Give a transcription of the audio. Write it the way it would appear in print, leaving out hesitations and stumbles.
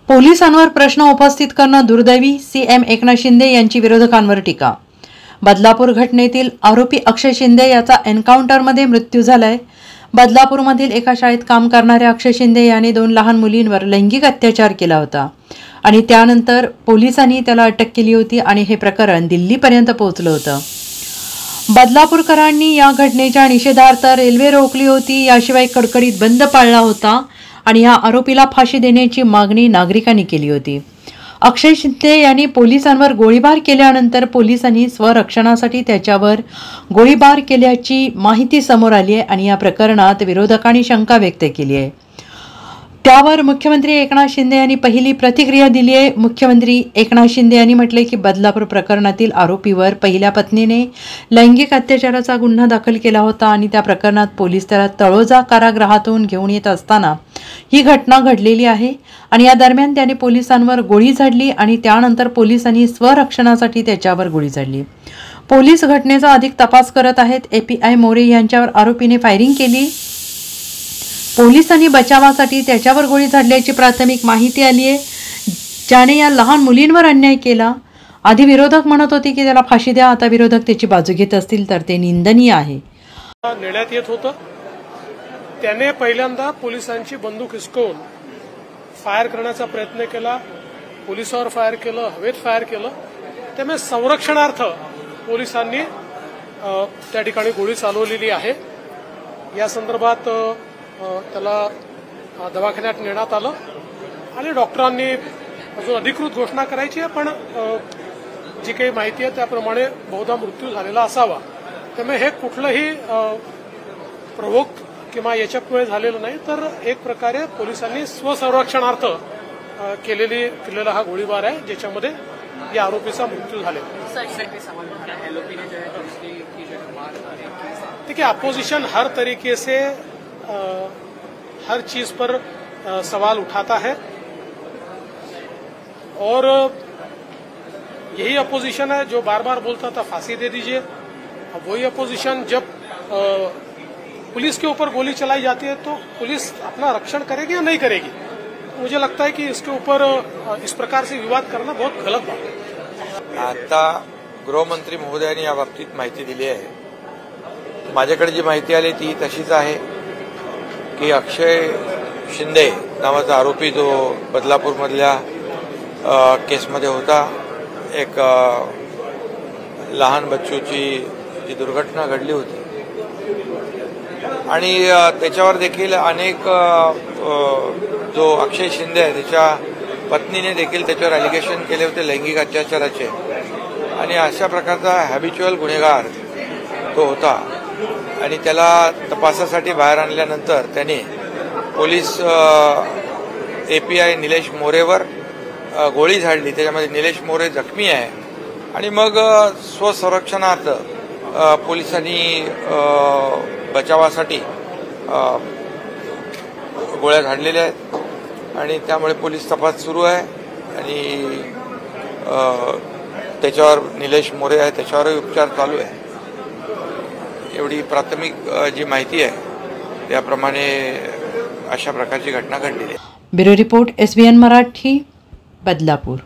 पोलिसांवर प्रश्न उपस्थित करणं दुर्दैवी, सीएम एकनाथ शिंदे यांची विरोधकांवर टीका। बदलापूर घटनेतील आरोपी अक्षय शिंदे याचा एन्काउंटरमध्ये मृत्यू झालाय। बदलापूरमधील एका शाळेत काम करणाऱ्या अक्षय शिंदे याने 2 लहान मुलींवर लैंगिक अत्याचार केला होता आणि त्यानंतर पोलिसांनी त्याला अटक केली होती आणि हे प्रकरण दिल्लीपर्यंत पोहोचलं होतं। बदलापूरकरांनी या घटनेच्या निषेधार्थ रेल्वे रोखली होती, याशिवाय कडकडीत बंद पाळला होता आणि या आरोपीला फाशी देण्याची मागणी नागरिकांनी केली होती। अक्षय शिंदे यांनी पोलिसांवर गोळीबार केल्यानंतर पोलिसांनी स्वरक्षणासाठी त्याच्यावर गोळीबार केल्याची माहिती समोर आली आहे आणि या प्रकरणात विरोधकांनी शंका व्यक्त केली आहे। त्यावर मुख्यमंत्री एकनाथ शिंदे यांनी पहिली प्रतिक्रिया दिली आहे। मुख्यमंत्री एकनाथ शिंदे यांनी म्हटले की बदलापूर प्रकरणातील आरोपीवर पहिल्या पत्नीने लैंगिक अत्याचाराचा गुन्हा दाखल केला होता आणि त्या प्रकरणात पोलीस त्याला तळोजा कारागृहातून घेऊन येत असताना ही घटना घडलेली आहे आणि या दरम्यान त्याने पोलिसांवर गोळी झाडली आणि त्यानंतर पोलिसांनी स्वरक्षणासाठी त्याच्यावर गोळी झाडली। पोलीस घटनेचा अधिक तपास करत आहेत। एपीआय मोरे यांच्यावर आरोपीने फायरिंग केली। पोलिसांनी बचावासाठी त्याच्यावर गोळी झाडल्याची प्राथमिक माहिती आली आहे, ज्याने या लहान मुलींवर अन्याय केला। आधी विरोधक म्हणत होते की त्याला फाशी द्या, आता विरोधक त्याची बाजू घेत असतील तर ते निंदनीय आहे। नेण्यात येत होतं, त्याने पहिल्यांदा पोलिसांची बंदूक हिसकवून फायर करण्याचा प्रयत्न केला, पोलिसावर फायर केलं, हवेत फायर केलं। त्यामुळे संरक्षणार्थ पोलिसांनी त्या ठिकाणी गोळी चालवलेली आहे। या संदर्भात त्याला दवाखान्यात नेण्यात आलं आणि डॉक्टरांनी अजून अधिकृत घोषणा करायची आहे, पण जी काही माहिती आहे त्याप्रमाणे बहुधा मृत्यू झालेला असावा। त्यामुळे हे कुठलंही प्रवोक किंवा याच्यामुळे झालेलं नाही, तर एक प्रकारे पोलिसांनी स्वसंरक्षणार्थ केलेला हा गोळीबार आहे, ज्याच्यामध्ये या आरोपीचा मृत्यू झालेला। देखिए, अपोजिशन हर तरीके से हर चीज पर सवाल उठाता है और यही अपोजिशन है जो बार बार बोलता था फांसी दे दीजिए। अब वही अपोजिशन जब पुलिस के ऊपर गोली चलाई जाती है तो पुलिस अपना रक्षण करेगी या नहीं करेगी। मुझे लगता है कि इसके ऊपर इस प्रकार से विवाद करना बहुत गलत बात है। आता गृहमंत्री महोदयांनी या बाबतीत माहिती दिली आहे। माझ्याकडे जी माहिती आली ती तशीच आहे की अक्षय शिंदे नावाचा आरोपी जो बदलापूरमधल्या केसमध्ये होता, एक लहान बच्चूची जी दुर्घटना घडली होती आणि त्याच्यावर देखील अनेक जो अक्षय शिंदे आहे त्याच्या पत्नीने देखील त्याच्यावर अलिगेशन केले होते लैंगिक अत्याचाराचे आणि अशा प्रकारचा हॅबिच्युअल गुन्हेगार तो होता आणि त्याला तपासासाठी बाहेर आणल्यानंतर त्याने पोलीस एपीआय निलेश मोरेवर गोळी झाडली। त्याच्यामध्ये निलेश मोरे जखमी आहे आणि मग स्वसंरक्षणार्थ पोलिसांनी बचावासाठी गोळ्या झाडलेल्या आहेत आणि त्यामुळे पोलीस तपास सुरू आहे आणि त्याच्यावर निलेश मोरे आहे त्याच्यावरही उपचार चालू आहे। एवढी प्राथमिक जी माहिती आहे त्याप्रमाणे अशा प्रकारची घटना घडलेली आहे। Bureau report SBN Marathi, Badlapur.